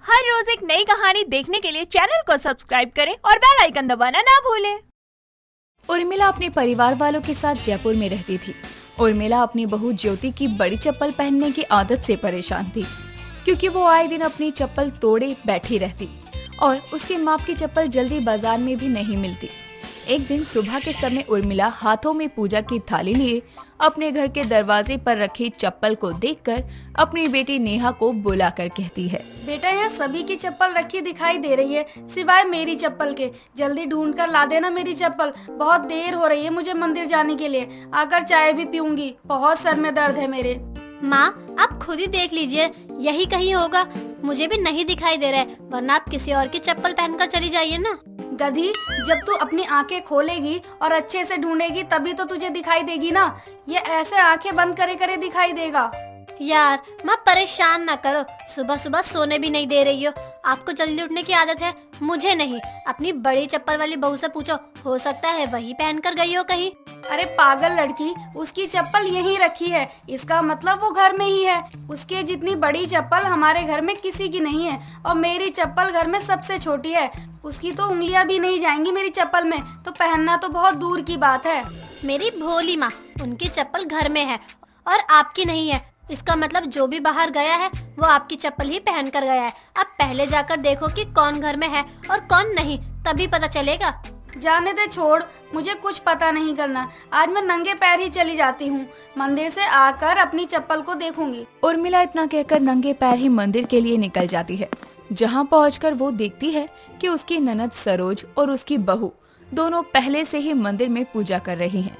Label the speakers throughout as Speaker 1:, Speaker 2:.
Speaker 1: हर रोज एक नई कहानी देखने के लिए चैनल को सब्सक्राइब करें और बेल आइकन दबाना ना भूलें।
Speaker 2: उर्मिला अपने परिवार वालों के साथ जयपुर में रहती थी। उर्मिला अपनी बहू ज्योति की बड़ी चप्पल पहनने की आदत से परेशान थी, क्योंकि वो आए दिन अपनी चप्पल तोड़े बैठी रहती और उसकी माप की चप्पल जल्दी बाजार में भी नहीं मिलती। एक दिन सुबह के समय उर्मिला हाथों में पूजा की थाली लिए अपने घर के दरवाजे पर रखी चप्पल को देखकर अपनी बेटी नेहा को बुलाकर कहती है,
Speaker 3: बेटा यहाँ सभी की चप्पल रखी दिखाई दे रही है सिवाय मेरी चप्पल के। जल्दी ढूंढ कर ला देना मेरी चप्पल, बहुत देर हो रही है मुझे मंदिर जाने के लिए। आकर चाय भी पीऊंगी, बहुत सर में दर्द है मेरे।
Speaker 4: माँ आप खुद ही देख लीजिए, यही कहीं होगा। मुझे भी नहीं दिखाई दे रहा है, वरना आप किसी और की चप्पल पहनकर चली जाइए ना।
Speaker 3: गधी, जब तू अपनी आंखें खोलेगी और अच्छे से ढूंढेगी तभी तो तुझे दिखाई देगी ना। ये ऐसे आंखें बंद करे करे दिखाई देगा।
Speaker 4: यार माँ परेशान ना करो, सुबह सुबह सोने भी नहीं दे रही हो। आपको जल्दी उठने की आदत है, मुझे नहीं। अपनी बड़ी चप्पल वाली बहू से पूछो, हो सकता है वही पहन कर गई हो कहीं।
Speaker 3: अरे पागल लड़की, उसकी चप्पल यहीं रखी है, इसका मतलब वो घर में ही है। उसके जितनी बड़ी चप्पल हमारे घर में किसी की नहीं है और मेरी चप्पल घर में सबसे छोटी है। उसकी तो उंगलियां भी नहीं जाएंगी मेरी चप्पल में, तो पहनना तो बहुत दूर की बात है।
Speaker 4: मेरी भोली माँ, उनकी चप्पल घर में है और आपकी नहीं है। इसका मतलब जो भी बाहर गया है वो आपकी चप्पल ही पहन कर गया है। अब पहले जाकर देखो कि कौन घर में है और कौन नहीं, तभी पता चलेगा।
Speaker 3: जाने दे, छोड़, मुझे कुछ पता नहीं करना। आज मैं नंगे पैर ही चली जाती हूँ, मंदिर से आकर अपनी चप्पल को देखूंगी।
Speaker 2: उर्मिला इतना कहकर नंगे पैर ही मंदिर के लिए निकल जाती है। जहाँ पहुंचकर वो देखती है कि उसकी ननद सरोज और उसकी बहू दोनों पहले से ही मंदिर में पूजा कर रही हैं।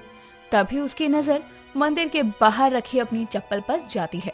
Speaker 2: तभी उसकी नजर मंदिर के बाहर रखी अपनी चप्पल पर जाती है,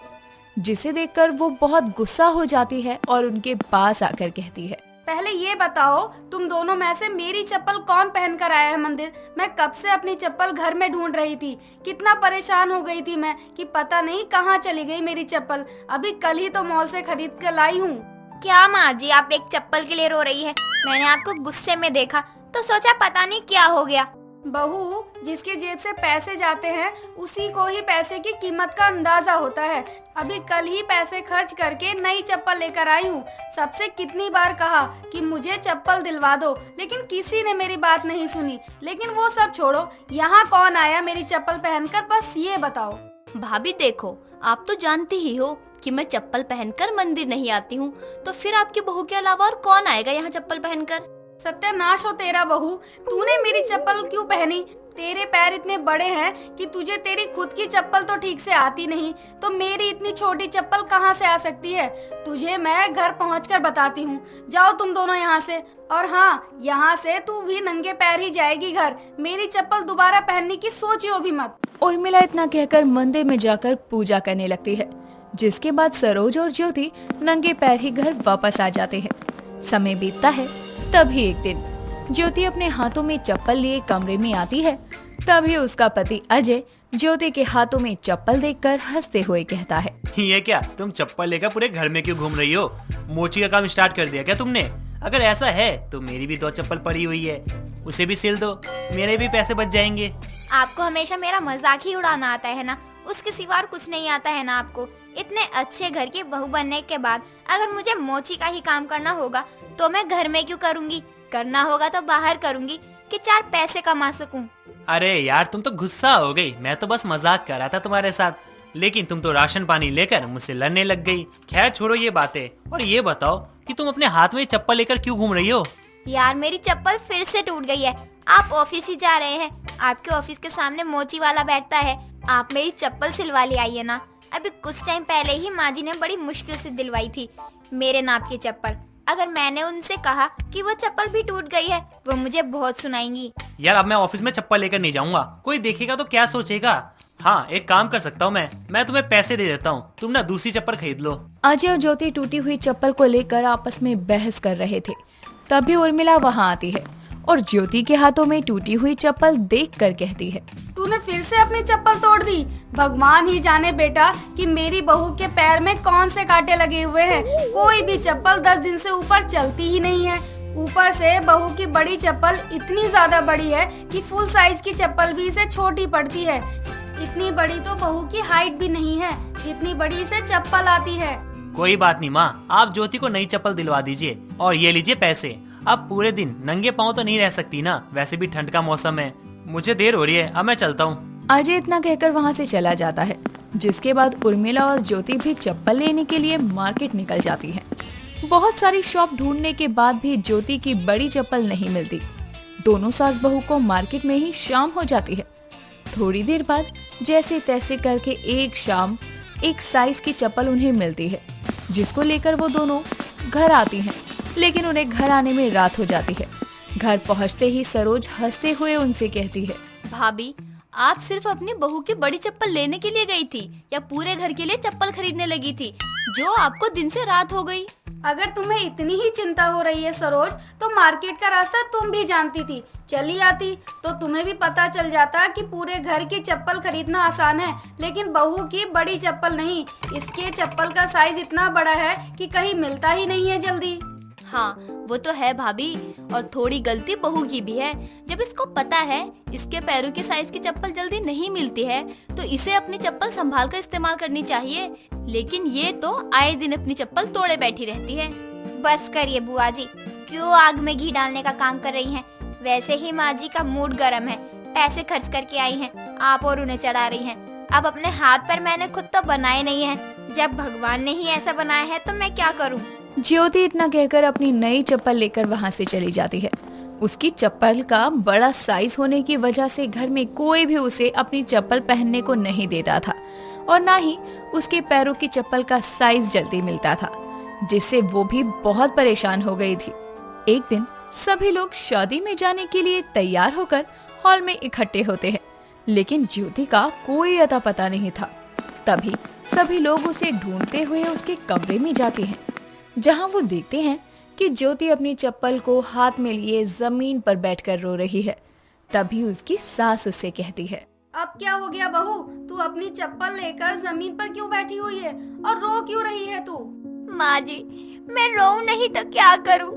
Speaker 2: जिसे देखकर वो बहुत गुस्सा हो जाती है और उनके पास आकर कहती है,
Speaker 3: पहले ये बताओ, तुम दोनों में से मेरी चप्पल कौन पहन कर आया है मंदिर? मैं कब से अपनी चप्पल घर में ढूंढ रही थी। कितना परेशान हो गई थी मैं कि पता नहीं कहाँ चली गई मेरी चप्पल। अभी कल ही तो मॉल से खरीद कर लाई हूँ।
Speaker 4: क्या माँ जी, आप एक चप्पल के लिए रो रही है? मैंने आपको गुस्से में देखा तो सोचा पता नहीं क्या हो गया।
Speaker 3: बहू, जिसके जेब से पैसे जाते हैं उसी को ही पैसे की कीमत का अंदाजा होता है। अभी कल ही पैसे खर्च करके नई चप्पल लेकर आई हूँ। सबसे कितनी बार कहा कि मुझे चप्पल दिलवा दो, लेकिन किसी ने मेरी बात नहीं सुनी। लेकिन वो सब छोड़ो, यहाँ कौन आया मेरी चप्पल पहनकर, बस ये बताओ।
Speaker 5: भाभी देखो, आप तो जानती ही हो कि मैं चप्पल पहनकर मंदिर नहीं आती हूँ, तो फिर आपकी बहू के अलावा और कौन आएगा यहाँ चप्पल पहनकर?
Speaker 3: सत्यानाश हो तेरा बहू, तूने मेरी चप्पल क्यों पहनी? तेरे पैर इतने बड़े हैं कि तुझे तेरी खुद की चप्पल तो ठीक से आती नहीं, तो मेरी इतनी छोटी चप्पल कहाँ से आ सकती है? तुझे मैं घर पहुँचकर बताती हूँ। जाओ तुम दोनों यहाँ से। और हाँ, यहाँ से तू भी नंगे पैर ही जाएगी घर। मेरी चप्पल दोबारा पहनने की सोचियो भी मत।
Speaker 2: उर्मिला इतना कहकर मंदिर में जाकर पूजा करने लगती है, जिसके बाद सरोज और ज्योति नंगे पैर ही घर वापस आ जाते हैं। समय बीतता है। तभी एक दिन ज्योति अपने हाथों में चप्पल लिए कमरे में आती है। तभी उसका पति अजय ज्योति के हाथों में चप्पल देखकर हंसते हुए कहता है,
Speaker 6: ये क्या, तुम चप्पल लेकर पूरे घर में क्यों घूम रही हो? मोची का काम स्टार्ट कर दिया क्या तुमने? अगर ऐसा है तो मेरी भी 2 चप्पल पड़ी हुई है, उसे भी सिल दो, मेरे भी पैसे बच जाएंगे।
Speaker 4: आपको हमेशा मेरा मजाक ही उड़ाना आता है ना, उसके सिवा कुछ नहीं आता है ना आपको। इतने अच्छे घर की बहू बनने के बाद अगर मुझे मोची का ही काम करना होगा तो मैं घर में क्यों करूँगी? करना होगा तो बाहर करूँगी कि 4 पैसे कमा सकूं।
Speaker 6: अरे यार, तुम तो गुस्सा हो गई। मैं तो बस मजाक कर रहा था तुम्हारे साथ, लेकिन तुम तो राशन पानी लेकर मुझसे लड़ने लग गई। खैर छोड़ो ये बातें, और ये बताओ कि तुम अपने हाथ में चप्पल लेकर क्यों घूम रही हो?
Speaker 4: यार मेरी चप्पल फिर से टूट गई है। आप ऑफिस ही जा रहे हैं, आपके ऑफिस के सामने मोची वाला बैठता है। आप मेरी चप्पल सिलवा ले आइए ना। अभी कुछ टाइम पहले ही माँ जी ने बड़ी मुश्किल से दिलवाई थी मेरे नाप की चप्पल। अगर मैंने उनसे कहा कि वो चप्पल भी टूट गई है, वो मुझे बहुत सुनाएंगी।
Speaker 6: यार अब मैं ऑफिस में चप्पल लेकर नहीं जाऊंगा, कोई देखेगा तो क्या सोचेगा। हाँ, एक काम कर सकता हूँ, मैं तुम्हें पैसे दे देता हूँ, तुम ना दूसरी चप्पल खरीद लो।
Speaker 2: अजय और ज्योति टूटी हुई चप्पल को लेकर आपस में बहस कर रहे थे। तभी उर्मिला वहाँ आती है और ज्योति के हाथों में टूटी हुई चप्पल देखकर कहती है,
Speaker 3: तूने फिर से अपनी चप्पल तोड़ दी। भगवान ही जाने बेटा कि मेरी बहू के पैर में कौन से कांटे लगे हुए हैं। कोई भी चप्पल 10 दिन से ऊपर चलती ही नहीं है। ऊपर से बहू की बड़ी चप्पल इतनी ज्यादा बड़ी है कि फुल साइज की चप्पल भी इसे छोटी पड़ती है। इतनी बड़ी तो बहू की हाइट भी नहीं है जितनी बड़ी इसे चप्पल आती है।
Speaker 6: कोई बात नहीं माँ, आप ज्योति को नई चप्पल दिलवा दीजिए और ये लीजिए पैसे। अब पूरे दिन नंगे पाँव तो नहीं रह सकती ना, वैसे भी ठंड का मौसम है। मुझे देर हो रही है, अब मैं चलता हूँ।
Speaker 2: अजय इतना कहकर वहाँ से चला जाता है, जिसके बाद उर्मिला और ज्योति भी चप्पल लेने के लिए मार्केट निकल जाती हैं। बहुत सारी शॉप ढूंढने के बाद भी ज्योति की बड़ी चप्पल नहीं मिलती। दोनों सास बहू को मार्केट में ही शाम हो जाती है। थोड़ी देर बाद जैसे तैसे करके एक शाम एक साइज की चप्पल उन्हें मिलती है, जिसको लेकर वो दोनों घर आती हैं। लेकिन उन्हें घर आने में रात हो जाती है। घर पहुंचते ही सरोज हंसते हुए उनसे कहती है,
Speaker 5: भाभी, आप सिर्फ अपनी बहू की बड़ी चप्पल लेने के लिए गई थी या पूरे घर के लिए चप्पल खरीदने लगी थी, जो आपको दिन से रात हो गई?
Speaker 3: अगर तुम्हें इतनी ही चिंता हो रही है सरोज, तो मार्केट का रास्ता तुम भी जानती थी, चली आती तो तुम्हें भी पता चल जाता कि पूरे घर की चप्पल खरीदना आसान है, लेकिन बहू की बड़ी चप्पल नहीं। इसके चप्पल का साइज इतना बड़ा है कि कहीं मिलता ही नहीं है जल्दी।
Speaker 5: हाँ, वो तो है भाभी, और थोड़ी गलती बहू की भी है। जब इसको पता है इसके पैरों के साइज की चप्पल जल्दी नहीं मिलती है, तो इसे अपनी चप्पल संभाल कर इस्तेमाल करनी चाहिए। लेकिन ये तो आए दिन अपनी चप्पल तोड़े बैठी रहती है।
Speaker 4: बस करिए बुआ जी, क्यों आग में घी डालने का काम कर रही हैं? वैसे ही माँ जी का मूड गर्म है, पैसे खर्च करके आई हैं, आप और उन्हें चढ़ा रही हैं। अब अपने हाथ पर मैंने खुद तो बनाए नहीं हैं, जब भगवान ने ही ऐसा बनाया है तो मैं क्या करूँ?
Speaker 2: ज्योति इतना कहकर अपनी नई चप्पल लेकर वहाँ से चली जाती है। उसकी चप्पल का बड़ा साइज होने की वजह से घर में कोई भी उसे अपनी चप्पल पहनने को नहीं देता था, और ना ही उसके पैरों की चप्पल का साइज जल्दी मिलता था, जिससे वो भी बहुत परेशान हो गई थी। एक दिन सभी लोग शादी में जाने के लिए तैयार होकर हॉल में इकट्ठे होते हैं, लेकिन ज्योति का कोई अता पता नहीं था। तभी सभी लोग उसे ढूंढते हुए उसके कमरे में जाते हैं, जहां वो देखते हैं कि ज्योति अपनी चप्पल को हाथ में लिए जमीन पर बैठकर रो रही है। तभी उसकी सास उससे कहती है,
Speaker 3: अब क्या हो गया बहू, तू अपनी चप्पल लेकर जमीन पर क्यों बैठी हुई है और रो क्यों रही है तू?
Speaker 4: माँ जी, मैं रोऊं नहीं तो क्या करूं?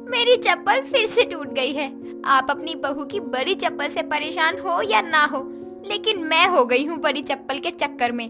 Speaker 4: मेरी चप्पल फिर से टूट गई है। आप अपनी बहू की बड़ी चप्पल से परेशान हो या ना हो, लेकिन मैं हो गई हूँ बड़ी चप्पल के चक्कर में।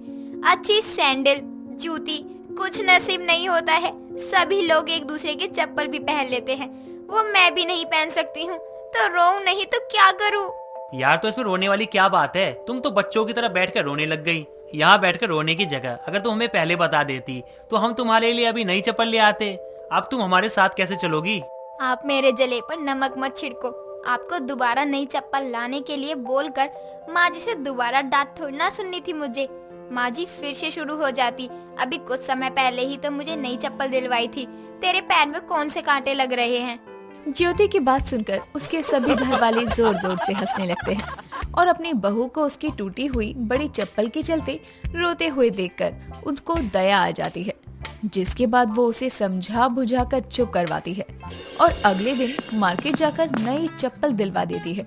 Speaker 4: अच्छी सैंडल, जूती कुछ नसीब नहीं होता है। सभी लोग एक दूसरे की चप्पल भी पहन लेते हैं, वो मैं भी नहीं पहन सकती हूँ, तो रोऊं नहीं तो क्या करूँ?
Speaker 6: यार, तो इसमें रोने वाली क्या बात है? तुम तो बच्चों की तरह बैठकर रोने लग गई। यहाँ बैठकर रोने की जगह अगर तुम हमें पहले बता देती तो हम तुम्हारे लिए अभी नई चप्पल ले आते। अब तुम हमारे साथ कैसे चलोगी?
Speaker 4: आप मेरे जले पर नमक मत छिड़को। आपको दोबारा नई चप्पल लाने के लिए बोलकर माँ जी से दोबारा डांट थोड़ी ना सुननी थी मुझे। माँ जी फिर से शुरू हो जाती, अभी कुछ समय पहले ही तो मुझे नई चप्पल दिलवाई थी, तेरे पैर में कौन से कांटे लग रहे हैं?
Speaker 2: ज्योति की बात सुनकर उसके सभी घर वाले जोर जोर से हंसने लगते हैं, और अपनी बहू को उसकी टूटी हुई बड़ी चप्पल के चलते रोते हुए देखकर उनको दया आ जाती है, जिसके बाद वो उसे समझा बुझाकर चुप करवाती है और अगले दिन मार्केट जाकर नई चप्पल दिलवा देती है।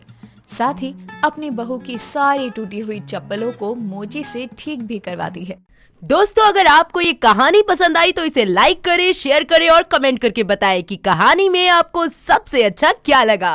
Speaker 2: साथ ही अपनी बहू की सारी टूटी हुई चप्पलों को मोची से ठीक भी करवाती है।
Speaker 7: दोस्तों, अगर आपको ये कहानी पसंद आई तो इसे लाइक करें, शेयर करें और कमेंट करके बताएं कि कहानी में आपको सबसे अच्छा क्या लगा।